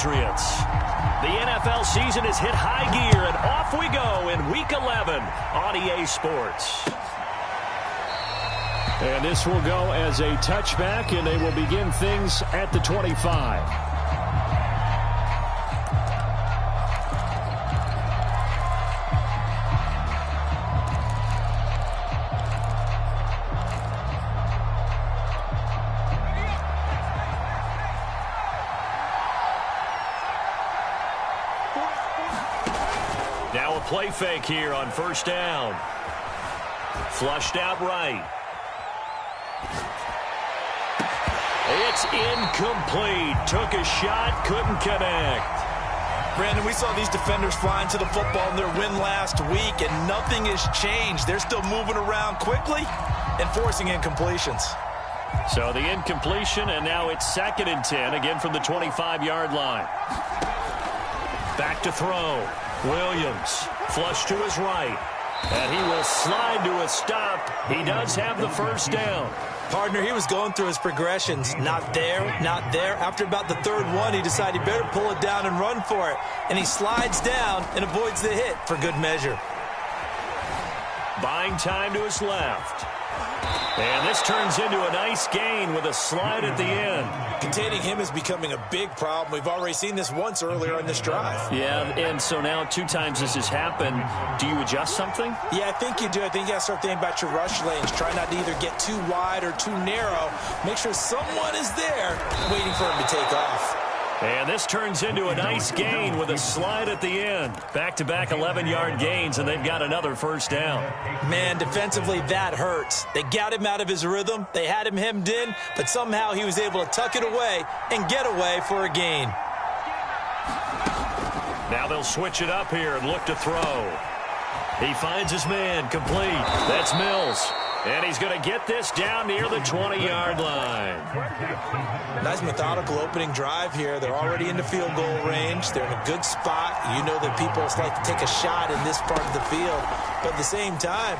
Patriots. The NFL season has hit high gear, and off we go in Week 11 on EA Sports. And this will go as a touchback, and they will begin things at the 25. Now a play fake here on first down. Flushed out right. It's incomplete. Took a shot, couldn't connect. Brandon, we saw these defenders flying to the football in their win last week, and nothing has changed. They're still moving around quickly and forcing incompletions. So the incompletion, and now it's 2nd and 10, again from the 25-yard line. Back to throw. Williams, flush to his right, and he will slide to a stop. He does have the first down. Partner, he was going through his progressions. Not there, not there. After about the third one, he decided he better pull it down and run for it. And he slides down and avoids the hit for good measure. Buying time to his left. And this turns into a nice gain with a slide at the end. Containing him is becoming a big problem. We've already seen this once earlier on this drive. Yeah, and so now 2 times this has happened. Do you adjust something? Yeah, I think you do. I think you got to start thinking about your rush lanes. Try not to either get too wide or too narrow. Make sure someone is there waiting for him to take off. And this turns into a nice gain with a slide at the end. Back-to-back 11-yard gains, and they've got another first down. Man, defensively, that hurts. They got him out of his rhythm. They had him hemmed in, but somehow he was able to tuck it away and get away for a gain. Now they'll switch it up here and look to throw. He finds his man, complete. That's Mills. And he's going to get this down near the 20-yard line. Nice methodical opening drive here. They're already in the field goal range. They're in a good spot. You know that people like to take a shot in this part of the field. But at the same time,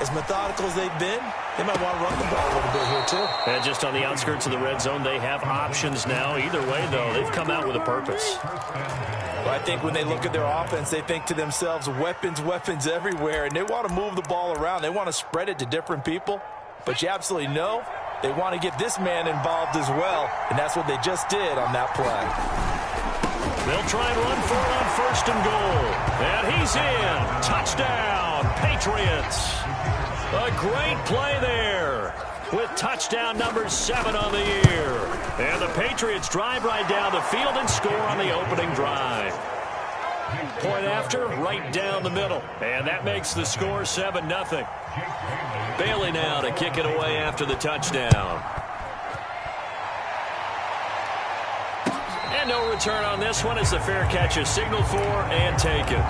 as methodical as they've been, they might want to run the ball a little bit here too. And just on the outskirts of the red zone, they have options now. Either way, though, they've come out with a purpose. Well, I think when they look at their offense, they think to themselves, weapons, weapons everywhere, and they want to move the ball around. They want to spread it to different people, but you absolutely know they want to get this man involved as well, and that's what they just did on that play. They'll try and run for it on 1st and goal, and he's in. Touchdown, Patriots. A great play there with touchdown number 7 on the year. And the Patriots drive right down the field and score on the opening drive. Point after, right down the middle. And that makes the score 7-0. Bailey now to kick it away after the touchdown. And no return on this one as the fair catch is signaled for and taken.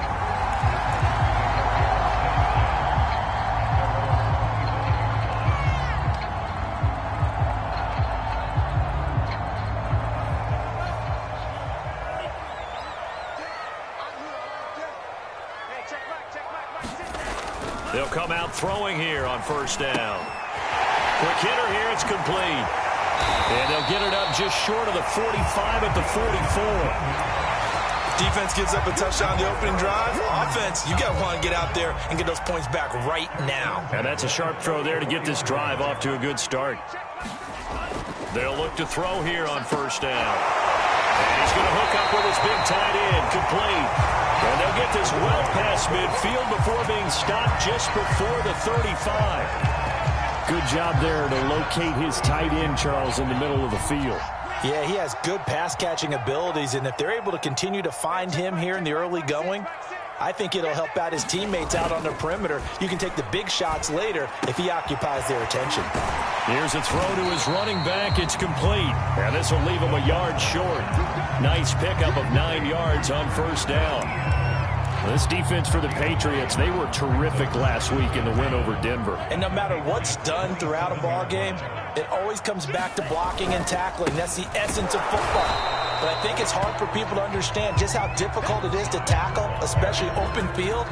They'll come out throwing here on 1st down. Quick hitter here, it's complete. And they'll get it up just short of the 45 at the 44. Defense gives up a touchdown the opening drive. Offense, you got to want to get out there and get those points back right now. And that's a sharp throw there to get this drive off to a good start. They'll look to throw here on 1st down. And he's going to hook up with his big tight end, complete. And they'll get this well past midfield before being stopped just before the 35. Good job there to locate his tight end, Charles, in the middle of the field. Yeah, he has good pass-catching abilities, and if they're able to continue to find him here in the early going, I think it'll help out his teammates out on the perimeter. You can take the big shots later if he occupies their attention. Here's a throw to his running back. It's complete. And this will leave him a yard short. Nice pickup of 9 yards on 1st down. This defense for the Patriots, they were terrific last week in the win over Denver. And no matter what's done throughout a ball game, it always comes back to blocking and tackling. That's the essence of football. But I think it's hard for people to understand just how difficult it is to tackle, especially open field.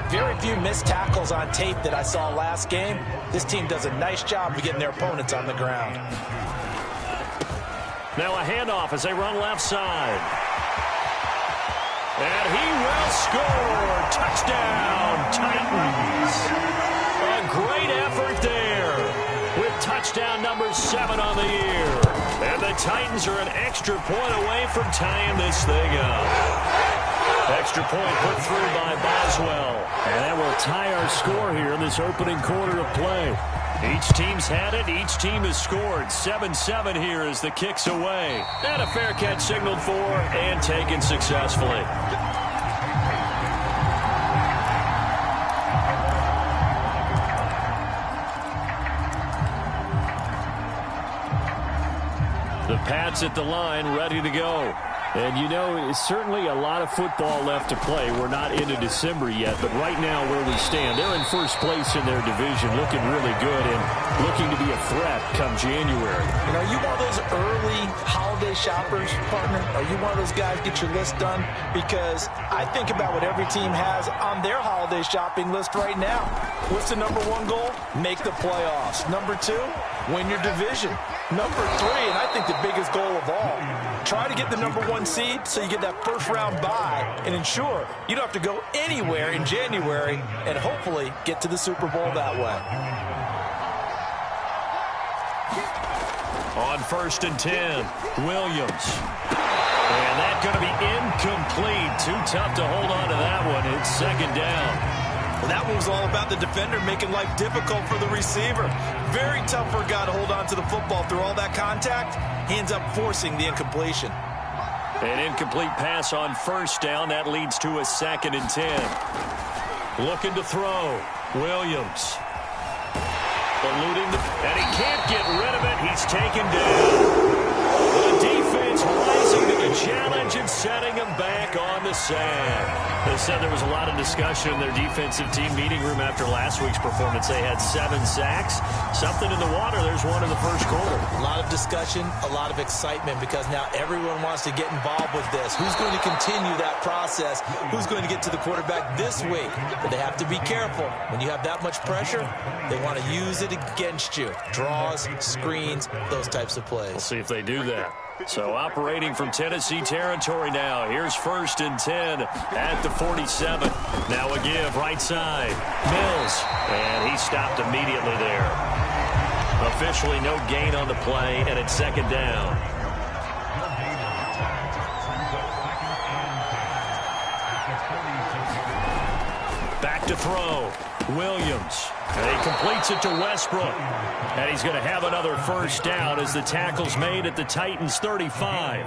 Very few missed tackles on tape that I saw last game. This team does a nice job of getting their opponents on the ground. Now a handoff as they run left side. And he will score. Touchdown, Titans. A great effort there with touchdown number 7 on the year. And the Titans are an extra point away from tying this thing up. Extra point put through by Boswell. And that will tie our score here in this opening quarter of play. Each team's had it. Each team has scored. 7-7 here as the kick's away. And a fair catch signaled for and taken successfully. The Pats at the line, ready to go. And, you know, it's certainly a lot of football left to play. We're not into December yet, but right now where we stand, they're in first place in their division, looking really good and looking to be a threat come January. You know, you one of those early holiday shoppers, partner? Are you one of those guys get your list done? Because I think about what every team has on their holiday shopping list right now. What's the number 1 goal? Make the playoffs. Number 2, win your division. Number 3, and I think the biggest goal of all, try to get the number 1 seed so you get that first round bye and ensure you don't have to go anywhere in January and hopefully get to the Super Bowl that way. On 1st and 10, Williams. And that's going to be incomplete. Too tough to hold on to that one. It's 2nd down. Well, that one was all about the defender making life difficult for the receiver. Very tough for a guy to hold on to the football through all that contact. He ends up forcing the incompletion. An incomplete pass on 1st down. That leads to a 2nd and 10. Looking to throw. Williams. Eluding and he can't get rid of it. He's taken down. The defense rising to the challenge and setting him back on the sack. They said there was a lot of discussion in their defensive team meeting room after last week's performance. They had 7 sacks. Something in the water. There's one in the first quarter. A lot of discussion, a lot of excitement because now everyone wants to get involved with this. Who's going to continue that process? Who's going to get to the quarterback this week? But they have to be careful. When you have that much pressure, they want to use it against you. Draws, screens, those types of plays. We'll see if they do that. So operating from Tennessee territory now. Here's 1st and 10 at the 47. Now a give right side. Mills. And he stopped immediately there. Officially no gain on the play, and it's 2nd down. Back to throw. Williams. And he completes it to Westbrook. And he's going to have another 1st down as the tackle's made at the Titans' 35.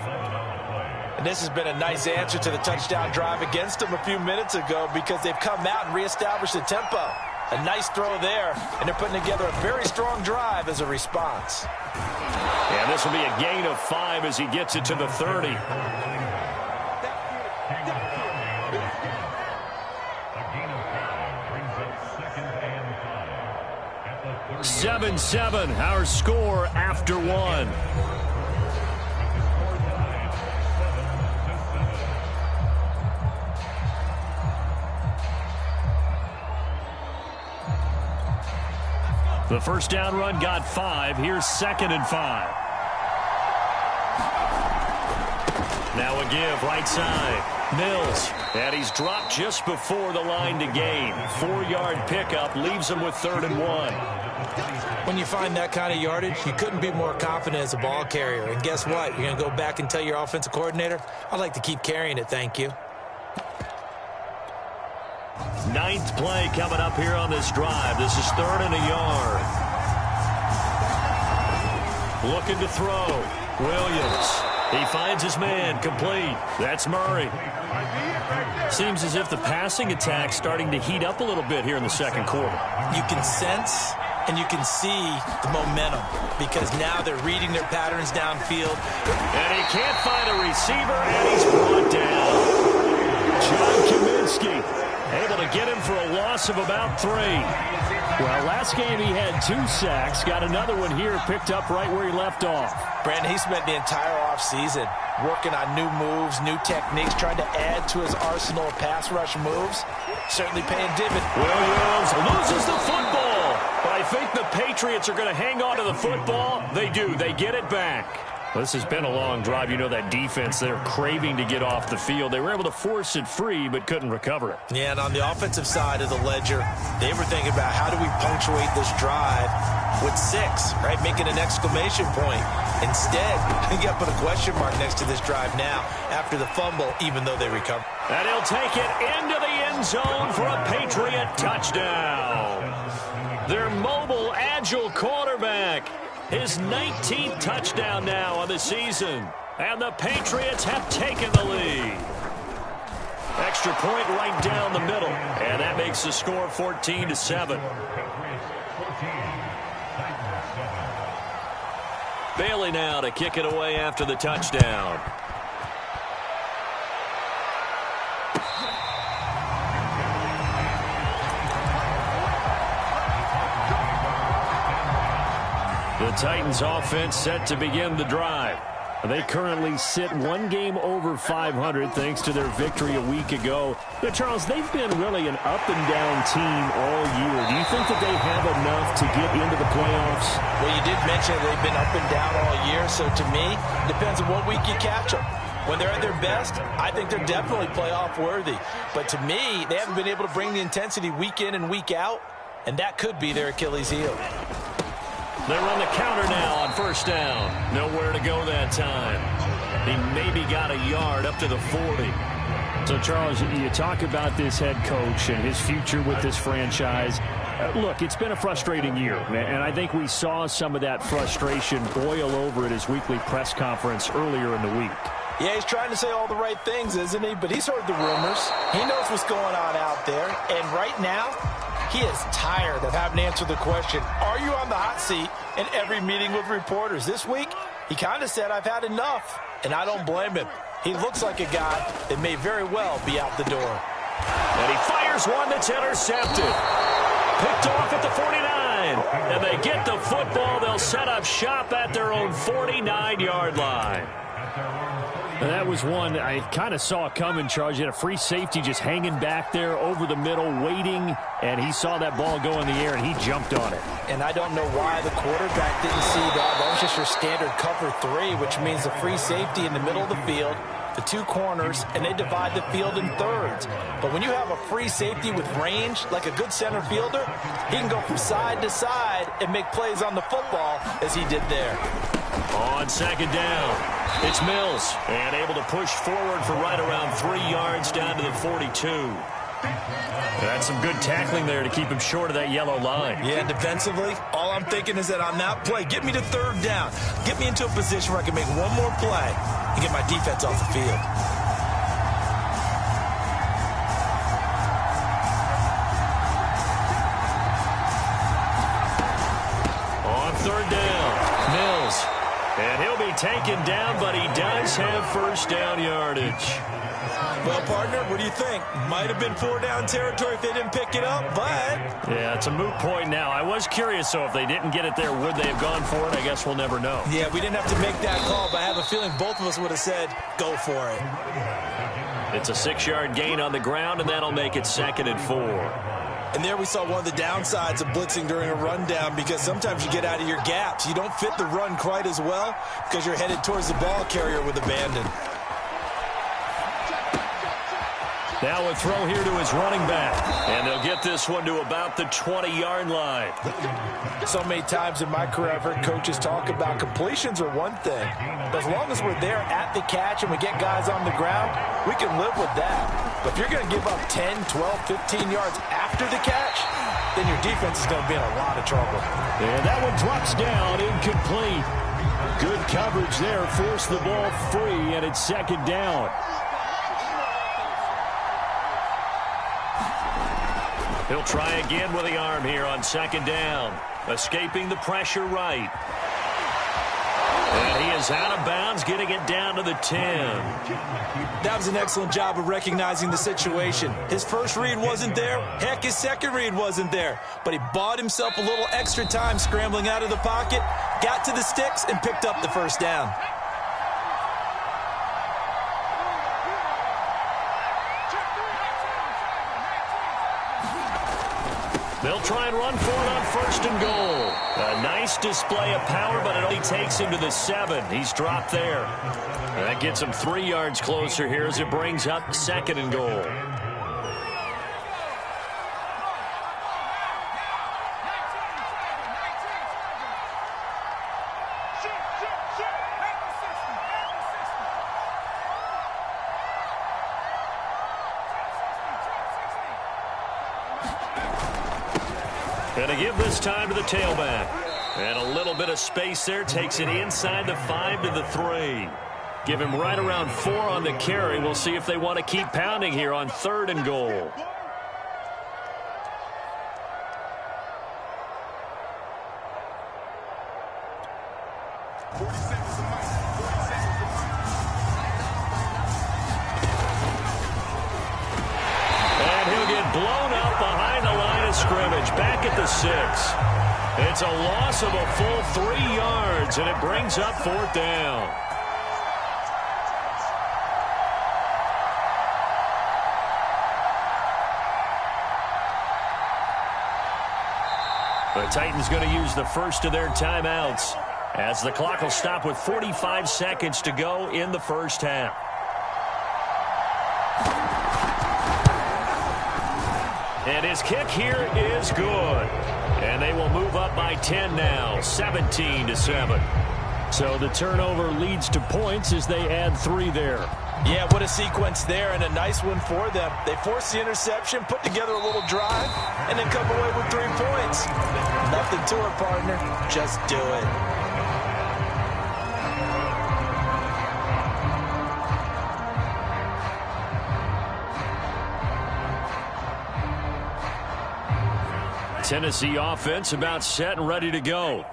And this has been a nice answer to the touchdown drive against them a few minutes ago because they've come out and reestablished the tempo. A nice throw there, and they're putting together a very strong drive as a response. And this will be a gain of 5 as he gets it to the 30. 7-7, our score after 1. The 1st down run got 5. Here's 2nd and 5. Now a give right side. Mills. And he's dropped just before the line to gain. 4-yard pickup leaves him with 3rd and 1. When you find that kind of yardage, you couldn't be more confident as a ball carrier. And guess what? You're going to go back and tell your offensive coordinator, I'd like to keep carrying it, thank you. 9th play coming up here on this drive. This is 3rd and a yard. Looking to throw. Williams. He finds his man. Complete. That's Murray. Seems as if the passing attack's starting to heat up a little bit here in the 2nd quarter. You can sense and you can see the momentum because now they're reading their patterns downfield. And he can't find a receiver, and he's brought down. John Kaminsky able to get him for a loss of about 3. Well, last game he had 2 sacks. Got another one here picked up right where he left off. Brandon, he spent the entire offseason working on new moves, new techniques, trying to add to his arsenal of pass rush moves. Certainly paying dividends. Williams loses the football. But I think the Patriots are going to hang on to the football. They do. They get it back. Well, this has been a long drive. You know that defense, they're craving to get off the field. They were able to force it free, but couldn't recover it. Yeah, and on the offensive side of the ledger, they were thinking about how do we punctuate this drive with 6, right? Making an exclamation point. Instead, you got to put a question mark next to this drive now after the fumble, even though they recovered. And he'll take it into the end zone for a Patriot touchdown. Their mobile, agile quarterback. His 19th touchdown now on the season. And the Patriots have taken the lead. Extra point right down the middle. And that makes the score 14-7. Bailey now to kick it away after the touchdown. The Titans offense set to begin the drive. They currently sit 1 game over 500 thanks to their victory a week ago. But Charles, they've been really an up-and-down team all year. Do you think that they have enough to get into the playoffs? Well, you did mention they've been up and down all year, so to me, it depends on what week you catch them. When they're at their best, I think they're definitely playoff worthy. But to me, they haven't been able to bring the intensity week in and week out, and that could be their Achilles heel. They run the counter now on first down. Nowhere to go that time. He maybe got a yard up to the 40. So, Charles, you talk about this head coach and his future with this franchise. Look, it's been a frustrating year, and I think we saw some of that frustration boil over at his weekly press conference earlier in the week. Yeah, he's trying to say all the right things, isn't he? But he's heard the rumors. He knows what's going on out there. And right now, he is tired of having to answer the question, are you on the hot seat in every meeting with reporters? This week, he kind of said, I've had enough. And I don't blame him. He looks like a guy that may very well be out the door. And he fires one that's intercepted. Picked off at the 49. And they get the football. They'll set up shop at their own 49-yard line. And that was one I kind of saw coming, Charles. You had a free safety just hanging back there over the middle, waiting, and he saw that ball go in the air, and he jumped on it. And I don't know why the quarterback didn't see that. That was just your standard cover 3, which means a free safety in the middle of the field, the 2 corners, and they divide the field in thirds. But when you have a free safety with range, like a good center fielder, he can go from side to side and make plays on the football as he did there. On second down, it's Mills, and able to push forward for right around 3 yards down to the 42. That's some good tackling there to keep him short of that yellow line. Yeah, defensively, all I'm thinking is that on that play, get me to third down. Get me into a position where I can make one more play and get my defense off the field. On third down, Mills. And he'll be taken down, but he does have first down yardage. Well, partner, what do you think? Might have been 4-down territory if they didn't pick it up, but... Yeah, it's a moot point now. I was curious, so if they didn't get it there, would they have gone for it? I guess we'll never know. Yeah, we didn't have to make that call, but I have a feeling both of us would have said, go for it. It's a 6-yard gain on the ground, and that'll make it 2nd and 4. And there we saw one of the downsides of blitzing during a rundown, because sometimes you get out of your gaps. You don't fit the run quite as well because you're headed towards the ball carrier with abandon. Now a throw here to his running back. And they'll get this one to about the 20-yard line. So many times in my career, I've heard coaches talk about completions are one thing. But as long as we're there at the catch and we get guys on the ground, we can live with that. But if you're going to give up 10, 12, 15 yards after the catch, then your defense is going to be in a lot of trouble. And that one drops down, incomplete. Good coverage there, forced the ball free, and it's 2nd down. He'll try again with the arm here on 2nd down. Escaping the pressure right. And he is out of bounds, getting it down to the 10. That was an excellent job of recognizing the situation. His first read wasn't there. Heck, his second read wasn't there. But he bought himself a little extra time scrambling out of the pocket, got to the sticks, and picked up the first down. They'll try and run for it on first and goal. A nice display of power, but it only takes him to the 7. He's dropped there. And that gets him 3 yards closer here as it brings up second and goal. Going to give this time to the tailback. And a little bit of space there. Takes it inside the 5 to the 3. Give him right around 4 on the carry. We'll see if they want to keep pounding here on third and goal. Scrimmage back at the 6. It's a loss of a full 3 yards, and it brings up 4th down. The Titans going to use the first of their timeouts as the clock will stop with 45 seconds to go in the first half. And his kick here is good. And they will move up by 10 now, 17-7. So the turnover leads to points as they add 3 there. Yeah, what a sequence there, and a nice one for them. They force the interception, put together a little drive, and then come away with 3 points. Nothing to it, partner. Just do it. Tennessee offense about set and ready to go.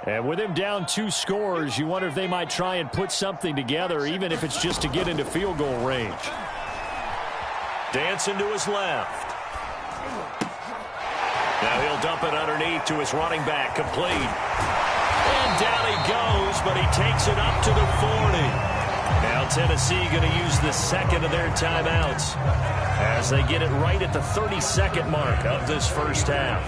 And with him down 2 scores, you wonder if they might try and put something together, even if it's just to get into field goal range. Dancing to his left. Now he'll dump it underneath to his running back, complete. And down he goes, but he takes it up to the 40. Now Tennessee going to use the second of their timeouts as they get it right at the 32nd mark of this first half.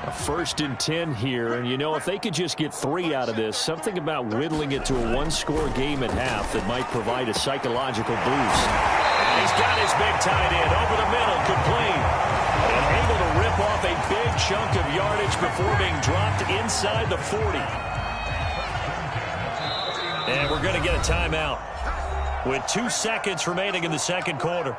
A 1st and 10 here, and you know, if they could just get 3 out of this, something about whittling it to a 1-score game at half that might provide a psychological boost. And he's got his big tight end over the middle, complete. And able to rip off a big chunk of yardage before being dropped inside the 40. And we're going to get a timeout with 2 seconds remaining in the second quarter.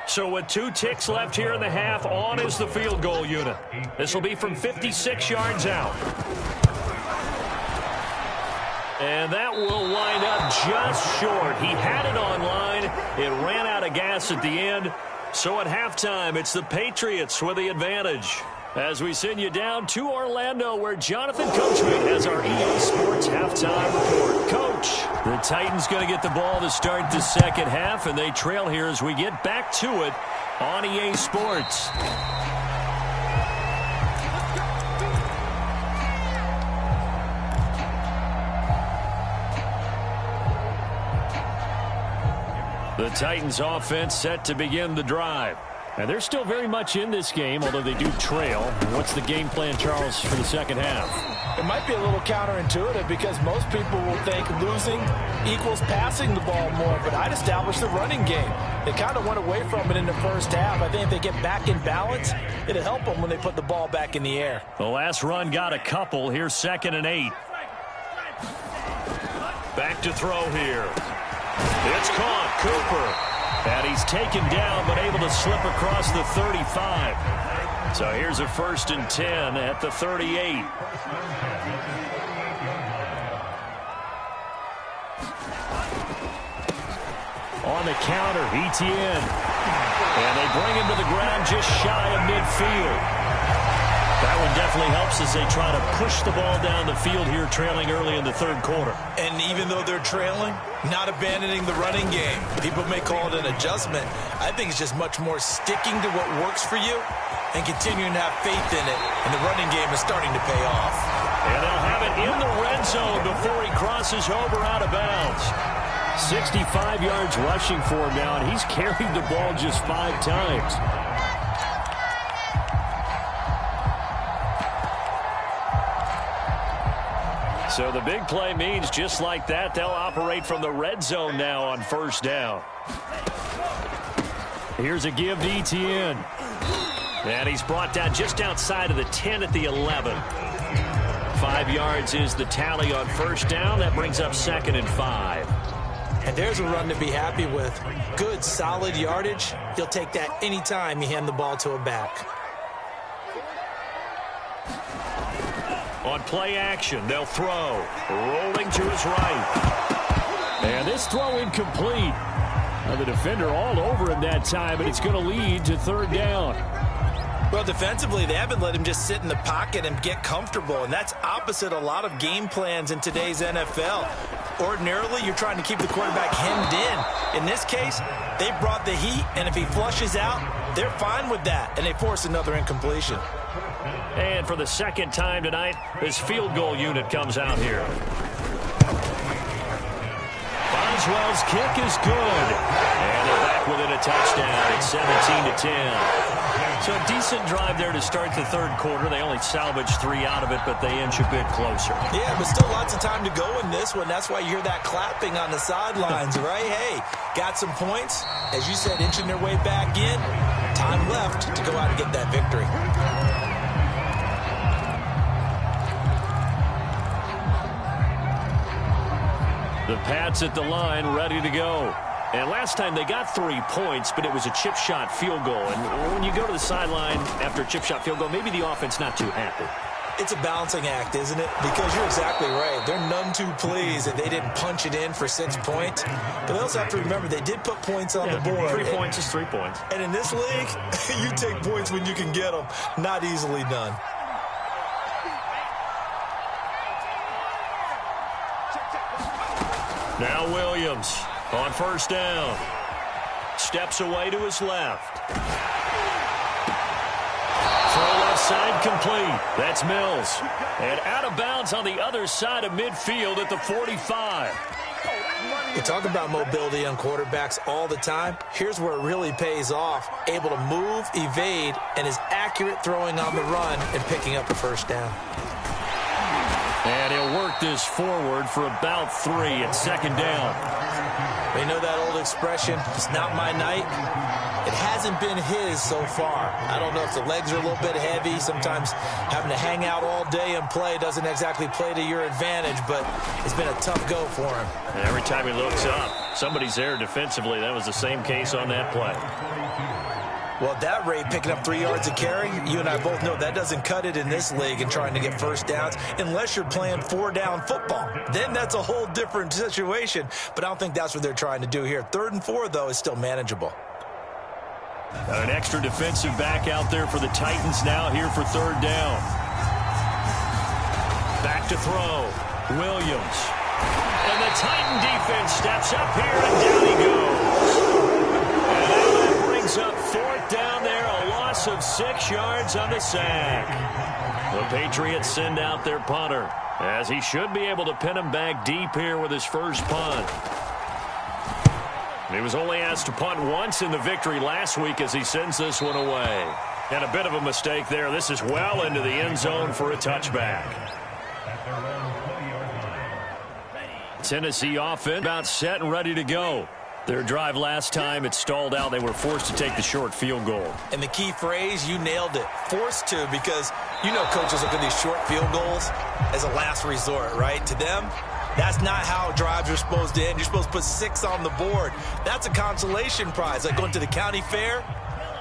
So with 2 ticks left here in the half, on is the field goal unit. This will be from 56 yards out. And that will wind up just short. He had it on line. It ran out of gas at the end. So at halftime, it's the Patriots with the advantage. As we send you down to Orlando, where Jonathan Coachman has our EA Sports halftime report. Coach, the Titans going to get the ball to start the second half, and they trail here as we get back to it on EA Sports. The Titans offense set to begin the drive. And they're still very much in this game, although they do trail. What's the game plan, Charles, for the second half? It might be a little counterintuitive because most people will think losing equals passing the ball more, but I'd establish the running game. They kind of went away from it in the first half. I think if they get back in balance, it'll help them when they put the ball back in the air. The last run got a couple. Here's 2nd and 8. Back to throw here. It's caught. Cooper. And he's taken down, but able to slip across the 35. So here's a 1st and 10 at the 38. On the counter, Etienne. And they bring him to the ground just shy of midfield. That one definitely helps as they try to push the ball down the field here, trailing early in the third quarter. And even though they're trailing, not abandoning the running game. People may call it an adjustment. I think it's just much more sticking to what works for you and continuing to have faith in it. And the running game is starting to pay off. And they'll have it in the red zone before he crosses over out of bounds. 65 yards rushing for him now, and he's carried the ball just 5 times. So the big play means just like that, they'll operate from the red zone now on first down. Here's a give to Etienne. And he's brought down just outside of the 10 at the 11. 5 yards is the tally on first down. That brings up 2nd and 5. And there's a run to be happy with. Good, solid yardage. You'll take that anytime you hand the ball to a back. On play action, they'll throw. Rolling to his right. And this throw incomplete. The defender all over him that time, and it's going to lead to 3rd down. Well, defensively, they haven't let him just sit in the pocket and get comfortable, and that's opposite a lot of game plans in today's NFL. Ordinarily, you're trying to keep the quarterback hemmed in. In this case, they brought the heat, and if he flushes out, they're fine with that, and they force another incompletion. And for the 2nd time tonight, this field goal unit comes out here. Boswell's kick is good. And they're back within a touchdown. It's 17-10. So a decent drive there to start the 3rd quarter. They only salvaged 3 out of it, but they inch a bit closer. Yeah, but still lots of time to go in this one. That's why you hear that clapping on the sidelines, right? Hey, got some points. As you said, inching their way back in. Time left to go out and get that victory. The Pats at the line, ready to go. And last time they got 3 points, but it was a chip shot field goal. And when you go to the sideline after a chip shot field goal, maybe the offense not too happy. It's a balancing act, isn't it? Because you're exactly right. They're none too pleased that they didn't punch it in for 6 points. But they also have to remember they did put points on the board. 3 points is 3 points. And in this league, you take points when you can get them. Not easily done. Now Williams on first down. Steps away to his left. Throw left side complete. That's Mills. And out of bounds on the other side of midfield at the 45. We talk about mobility on quarterbacks all the time. Here's where it really pays off. Able to move, evade, and is accurate throwing on the run and picking up a first down. And he'll work this forward for about 3 at 2nd down. We know that old expression, it's not my night. It hasn't been his so far. I don't know if the legs are a little bit heavy. Sometimes having to hang out all day and play doesn't exactly play to your advantage, but it's been a tough go for him. And every time he looks up, somebody's there defensively. That was the same case on that play. Well, at that rate, picking up 3 yards a carry, you and I both know that doesn't cut it in this league and trying to get first downs unless you're playing 4-down football. Then that's a whole different situation, but I don't think that's what they're trying to do here. 3rd and 4, though, is still manageable. An extra defensive back out there for the Titans now here for 3rd down. Back to throw. Williams. And the Titan defense steps up here, and down he goes. And that brings up 4th down there, a loss of 6 yards on the sack. The Patriots send out their punter, as he should be able to pin him back deep here with his first punt. He was only asked to punt once in the victory last week as he sends this one away. And a bit of a mistake there. This is well into the end zone for a touchback. Tennessee offense about set and ready to go. Their drive last time, it stalled out. They were forced to take the short field goal. And the key phrase, you nailed it. Forced to, because you know coaches look at these short field goals as a last resort, right? To them, that's not how drives are supposed to end. You're supposed to put 6 on the board. That's a consolation prize. Like going to the county fair,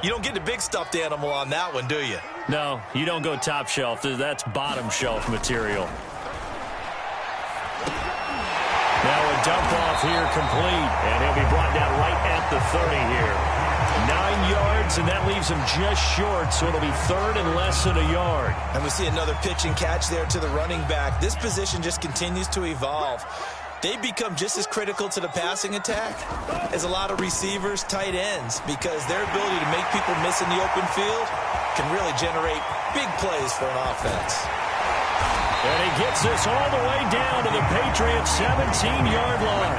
you don't get the big stuffed animal on that one, do you? No, you don't go top shelf. That's bottom shelf material. Now a dump off here complete, and he'll be brought down right at the 30 here. 9 yards, and that leaves him just short, so it'll be 3rd and less than a yard. And we see another pitch and catch there to the running back. This position just continues to evolve. They become just as critical to the passing attack as a lot of receivers, tight ends, because their ability to make people miss in the open field can really generate big plays for an offense. And he gets this all the way down to the Patriots' 17-yard line.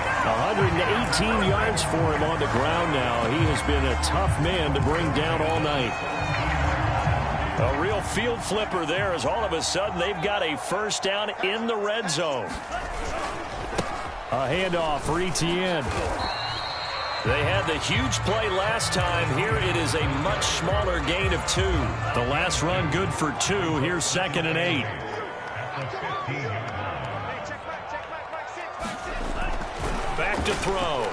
18 yards for him on the ground now. He has been a tough man to bring down all night. A real field flipper there as all of a sudden they've got a first down in the red zone. A handoff for Etienne. They had the huge play last time. Here it is a much smaller gain of 2. The last run good for 2. Here's 2nd and 8. Back to throw.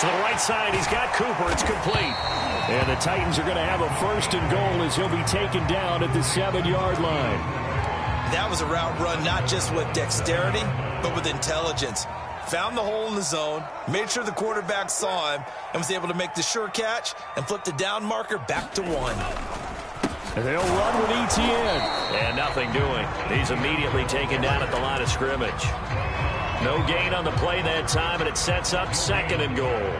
To the right side, he's got Cooper. It's complete. And the Titans are going to have a 1st and goal as he'll be taken down at the 7-yard line. That was a route run not just with dexterity, but with intelligence. Found the hole in the zone, made sure the quarterback saw him, and was able to make the sure catch and flip the down marker back to 1. And they'll run with Etienne. And nothing doing. He's immediately taken down at the line of scrimmage. No gain on the play that time, and it sets up 2nd and goal.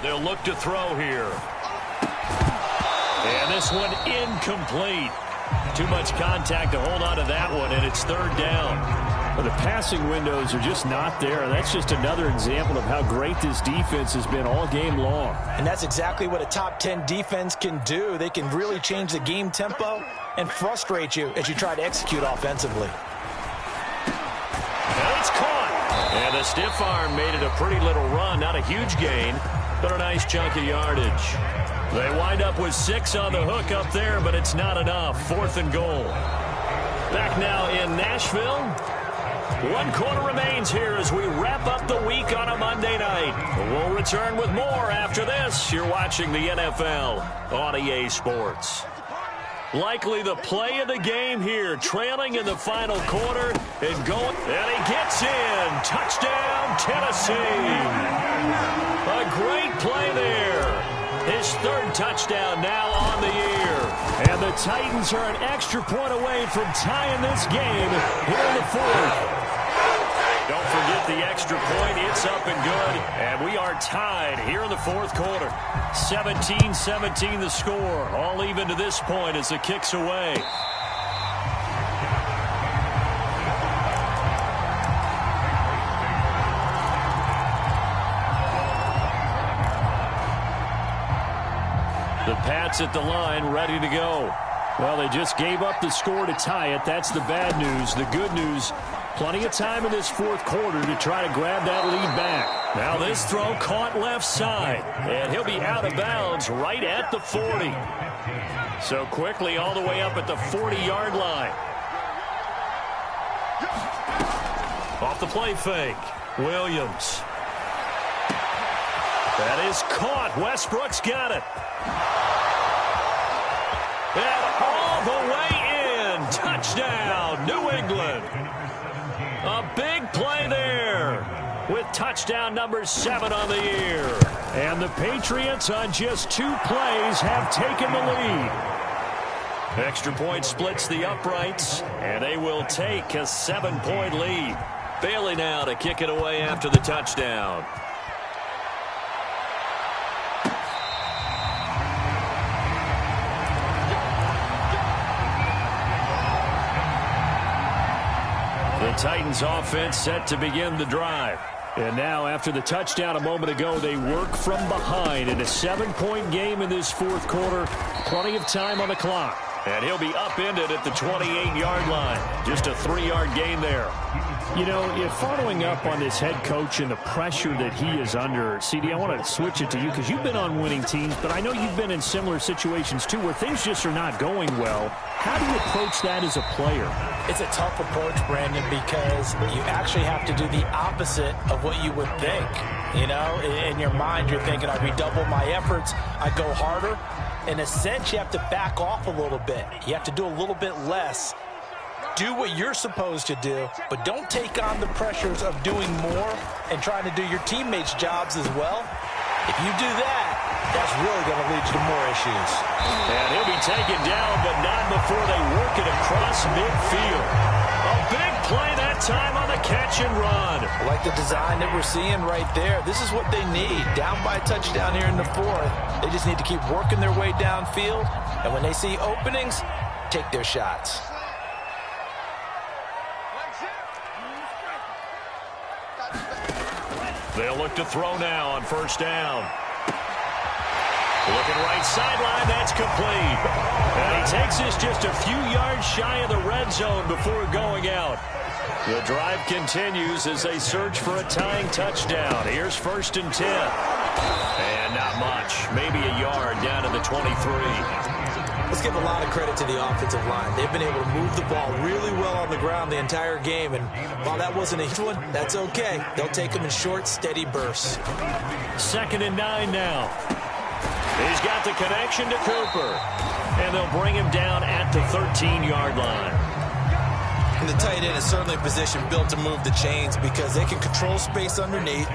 They'll look to throw here. And this one incomplete. Too much contact to hold on to that one, and it's 3rd down. Well, the passing windows are just not there. That's just another example of how great this defense has been all game long. And that's exactly what a top 10 defense can do. They can really change the game tempo and frustrate you as you try to execute offensively. And it's caught. And the stiff arm made it a pretty little run. Not a huge gain, but a nice chunk of yardage. They wind up with 6 on the hook up there, but it's not enough. 4th and goal. Back now in Nashville. 1 quarter remains here as we wrap up the week on a Monday night. We'll return with more after this. You're watching the NFL on EA Sports. Likely the play of the game here, trailing in the final quarter and going. And he gets in. Touchdown, Tennessee. A great play there. His 3rd touchdown now on the year. And the Titans are an extra point away from tying this game here in the 4th. Don't forget the extra point. It's up and good. And we are tied here in the 4th quarter. 17-17 the score. All even to this point as the kick's away. The Pats at the line, ready to go. Well, they just gave up the score to tie it. That's the bad news. The good news, plenty of time in this 4th quarter to try to grab that lead back. Now this throw caught left side, and he'll be out of bounds right at the 40. So quickly all the way up at the 40-yard line. Off the play fake, Williams. That is caught. Westbrook's got it. And all the way in. Touchdown, New England. A big play there with touchdown number 7 on the year. And the Patriots on just 2 plays have taken the lead. Extra point splits the uprights, and they will take a 7-point lead. Bailey now to kick it away after the touchdown. The Titans offense set to begin the drive. And now after the touchdown a moment ago, they work from behind in a 7-point game in this 4th quarter. Plenty of time on the clock. And he'll be upended at the 28-yard line. Just a 3-yard gain there. You know, if following up on this head coach and the pressure that he is under, CD, I want to switch it to you because you've been on winning teams, but I know you've been in similar situations too where things just are not going well. How do you approach that as a player? It's a tough approach, Brandon, because you actually have to do the opposite of what you would think. You know, in your mind, you're thinking, I redouble my efforts, I go harder. In a sense, you have to back off a little bit. You have to do a little bit less. Do what you're supposed to do, but don't take on the pressures of doing more and trying to do your teammates' jobs as well. If you do that, that's really going to lead you to more issues. And he'll be taken down, but not before they work it across midfield. A big play that time on the catch and run. I like the design that we're seeing right there. This is what they need. Down by a touchdown here in the 4th. They just need to keep working their way downfield. And when they see openings, take their shots. They'll look to throw now on first down. Looking right sideline, that's complete. And he takes this just a few yards shy of the red zone before going out. The drive continues as they search for a tying touchdown. Here's first and 10. And not much. Maybe a yard down to the 23. Let's give a lot of credit to the offensive line. They've been able to move the ball really well on the ground the entire game. And while that wasn't a huge one, that's okay. They'll take them in short, steady bursts. 2nd and 9 now. He's got the connection to Cooper. And they'll bring him down at the 13-yard line. And the tight end is certainly a position built to move the chains because they can control space underneath.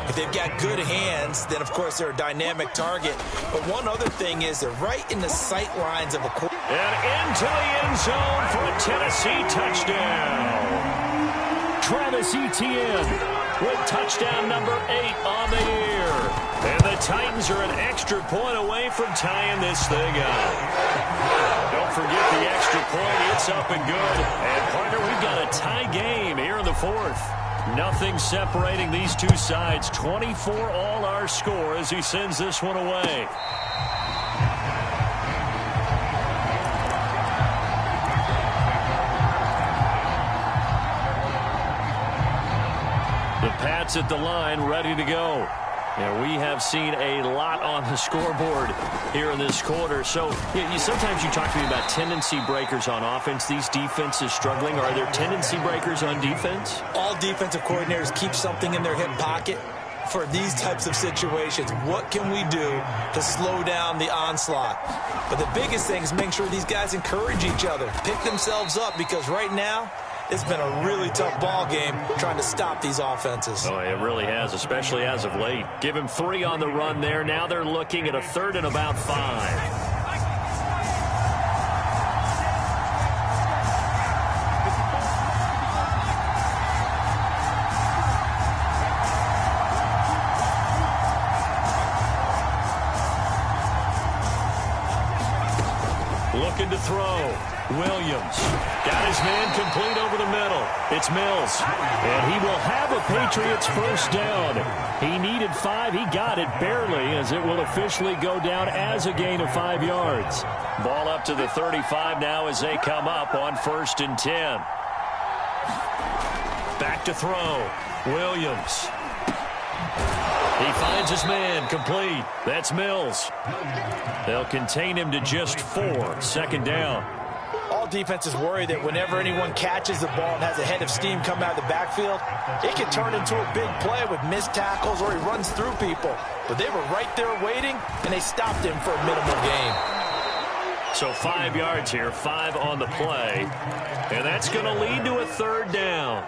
If they've got good hands, then, of course, they're a dynamic target. But one other thing is they're right in the sight lines of a quarterback. And into the end zone for a Tennessee touchdown. Travis Etienne with touchdown number 8 on the year. And the Titans are an extra point away from tying this thing up. Don't forget the extra point. It's up and good. And, partner, we've got a tie game here in the 4th. Nothing separating these two sides. 24 all our score as he sends this one away. The Pats at the line, ready to go. And we have seen a lot on the scoreboard here in this quarter. So sometimes you talk to me about tendency breakers on offense. These defenses struggling. Are there tendency breakers on defense? All defensive coordinators keep something in their hip pocket for these types of situations. What can we do to slow down the onslaught? But the biggest thing is making sure these guys encourage each other, pick themselves up, because right now, it's been a really tough ball game trying to stop these offenses. Oh, it really has, especially as of late. Give him 3 on the run there. Now they're looking at a 3rd and about 5. Looking to throw. Williams got his man complete over the middle. It's Mills. And he will have a Patriots first down. He needed 5. He got it barely, as it will officially go down as a gain of 5 yards. Ball up to the 35 now as they come up on 1st and 10. Back to throw. Williams. He finds his man complete. That's Mills. They'll contain him to just 4. 2nd down. All defenses worry that whenever anyone catches the ball and has a head of steam come out of the backfield, it can turn into a big play with missed tackles or he runs through people. But they were right there waiting, and they stopped him for a minimal gain. So 5 yards here, 5 on the play. And that's going to lead to a 3rd down.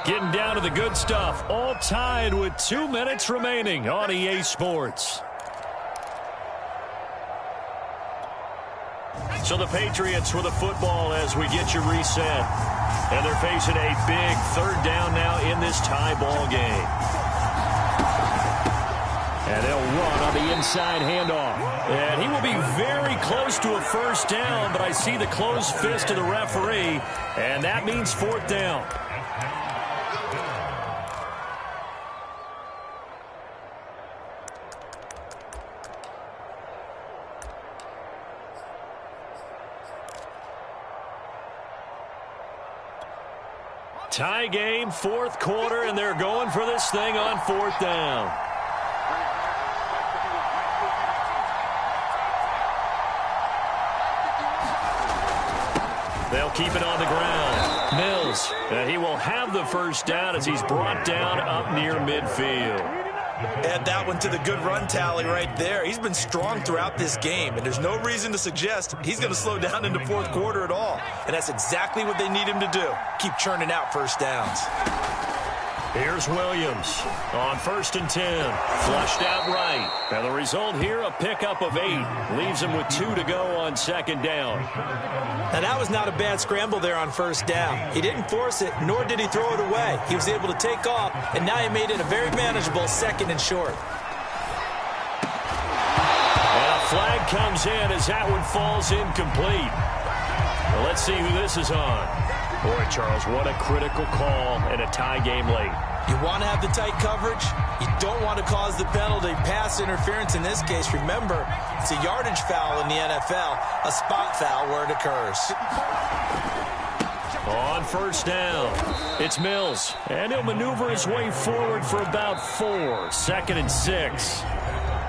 Getting down to the good stuff. All tied with 2 minutes remaining on EA Sports. So the Patriots with the football as we get you reset. And they're facing a big 3rd down now in this tie ball game. And they'll run on the inside handoff. And he will be very close to a first down, but I see the closed fist of the referee, and that means 4th down. Tie game, 4th quarter, and they're going for this thing on 4th down. They'll keep it on the ground. Mills, and he will have the first down as he's brought down up near midfield. Add that one to the good run tally right there. He's been strong throughout this game, and there's no reason to suggest he's going to slow down in the 4th quarter at all. And that's exactly what they need him to do. Keep churning out first downs. Here's Williams on 1st and 10. Flushed out right. And the result here, a pickup of 8. Leaves him with 2 to go on 2nd down. Now, that was not a bad scramble there on 1st down. He didn't force it, nor did he throw it away. He was able to take off, and now he made it a very manageable 2nd and short. And a flag comes in as that one falls incomplete. Well, let's see who this is on. Boy, Charles, what a critical call in a tie game late. You want to have the tight coverage. You don't want to cause the penalty. Pass interference in this case. Remember, it's a yardage foul in the NFL, a spot foul where it occurs. On first down, it's Mills. And he'll maneuver his way forward for about 4. 2nd and 6.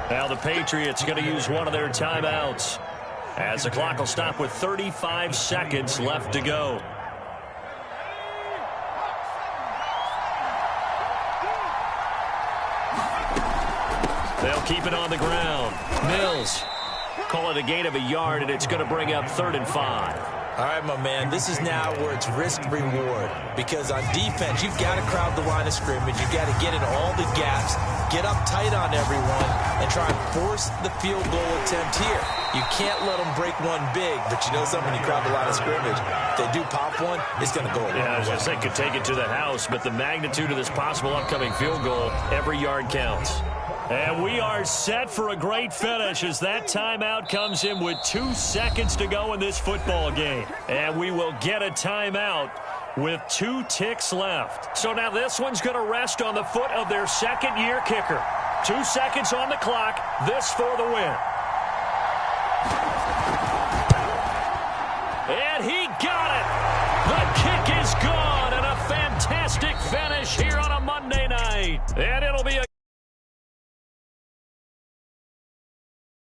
Now the Patriots going to use one of their timeouts, as the clock will stop with 35 seconds left to go. They'll keep it on the ground. Mills, call it a gain of a yard, and it's going to bring up 3rd and 5. All right, my man, this is now where it's risk-reward. Because on defense, you've got to crowd the line of scrimmage. You've got to get in all the gaps, get up tight on everyone, and try and force the field goal attempt here. You can't let them break one big, but you know something, you crowd the line of scrimmage. If they do pop one, it's going to go a long way. I was going to say, could take it to the house, but the magnitude of this possible upcoming field goal, every yard counts. And we are set for a great finish as that timeout comes in with 2 seconds to go in this football game. And we will get a timeout with 2 ticks left. So now this one's going to rest on the foot of their second-year kicker. 2 seconds on the clock. This for the win. And he got it. The kick is gone, and a fantastic finish here on a Monday night. And it'll be a